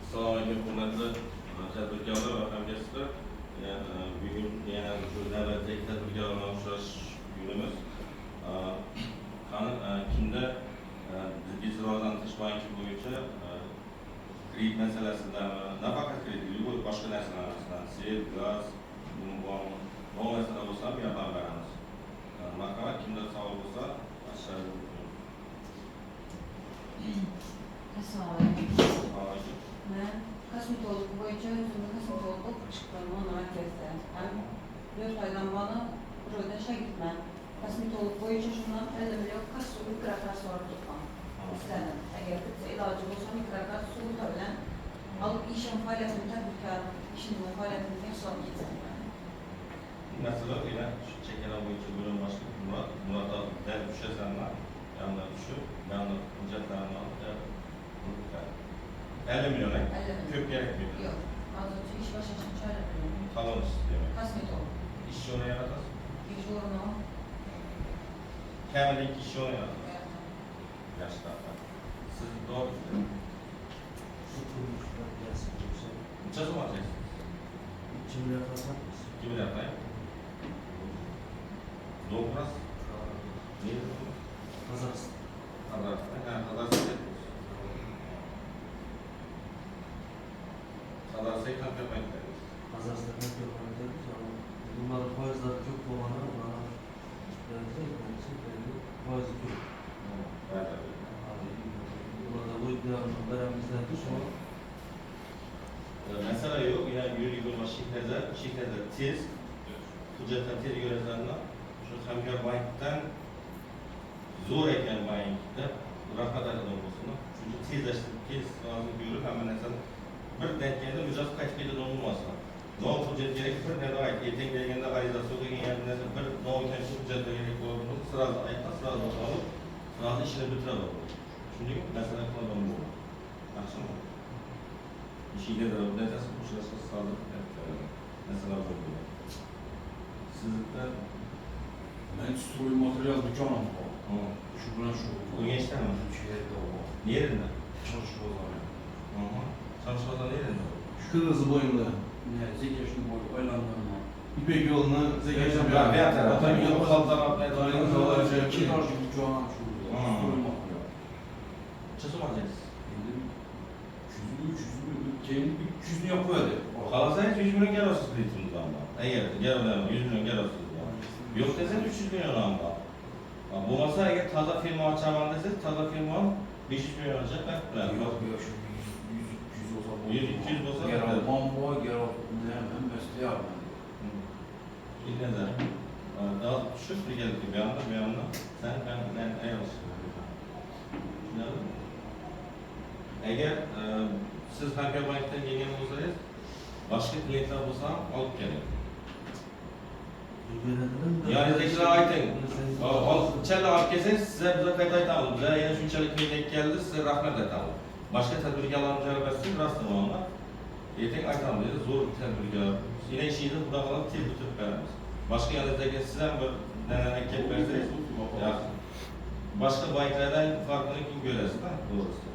Assalomu alaykum, hurmatli tadbirkorlar va hamkasblar. Bugun yana shu navbatdagi tadbirkor bilan uchrashish kunimiz. Qani kimda bizga rivojlantirish banki bo'yicha kredit masalasidami, nafaqat kredit, boshqa narsalar, sel, gaz, bu narsalar bo'lsa ham yordam beramiz. Marhamat, kimda savol bo'lsa, Assalomu alaykum. Men kosmetolog bo'yicha o'zimni kosmetolog o'qib chiqqan mana markazda. Ham 4 oydan beri joyda shogirdman. Kosmetolog bo'yicha shundan 50 million suv mikrokar so'rab istadim. Agar bitta iloji bo'lsa mikrokar suv bilan olib ishim faoliyatimni tadbirkor ishimni faoliyatimni hisob etsam. Masalan, yana chekana bo'yicha bo'lim boshlig'i Murat dal tushasanlar, yanında tushib, yanında hujjatlarni olib 50 milyon köp gerekmiyor. Yok. Hozircha ish boshlashni choralamayman. Talonsiz demek. Kosmetolog. İş yolu yaratasiz. Ish o'rni Kamida 2 ish yolu yaratasiz. Yaxshi rahmat. Siz doğru necha so'm olasiz? 2 million qasabmiz. 2 million qay? Добрас. Qozog'iston. Qozog'iston. Qozog'iston ham ko'paydi. Qozog'istonda ko'paytirdik. Bunlar foizlar ko'p bo'lgani ular foizi ko'p. Ularda o'yinlarni beramizdan shu Mesela yok, yani yürüyüş olma şirkete tez, hüccetten tez görezenler, şu hamkar banktan zor eken bankta rahat adam olsun. Çünkü tez lazım görüp hemen mesela bir denkende mücadele kaç kere olmazsa. Ne hüccet gerekir ne de ait. Yeten geldiğinde arizasyon gibi yani mesela bir ne olurken şu hüccete gerek olduğunu sırada ayıkla sırada alıp sırada işini bitirelim. Çünkü mesela kullanım bu. Akşam mı? İşiyle de nedense bu şurası sağlık mesela bu. Sizden Ben stroy materyal dükkanım var. Şu bilen şu. Bu gençler mi? Türkiye'de o var. Nerede? Çalışıyorlar. Çalışmadan nerede? Şu kırmızı boyunlu. Ne? Zekeşli boy aylanlarına. İpek yolunu Zekeş'e Ben tarafı. Tabii yolu kaldıran atmaya Tarihiniz dair İki olacak. tarz dükkanım açıyorlar. Stroy materyal. Çözüm alacağız. Benim 200'ünü yapıyordu. Kalasayız 100 milyon gel olsun kreditimizden ama. Eğer gel olalım 100 milyon gel olsun. Yok desen 300 milyon ama. Bu masa eğer taza firma açamam deseniz taza firma 500 milyon olacak. Yok şu 100 olsa bu. 100-200 olsa Gel almam bu, gel almam mesleği almam. İlle de. Daha düşük bir geldi bir anda. Sen ben yanlış. Eğer siz Hamkar Bank'tan gelген olsanız, başka klientler olsa alıp gelin. Yani tekrar aytın. Çelle alıp gelseniz size bize kayıt aytalım. Bize yani şunçalık klinik geldi, size rahmet aytalım. Başka tedbirkarlarımız arabasını rastlamak onlar. Yetek aytalım dedi, zor bir tedbirkar. Yine işi de burada kalan tez tutup veririz. Başka yanınızdaki sizden bir denenek verseniz, başka banklardan farkını kim göresin, doğrusu.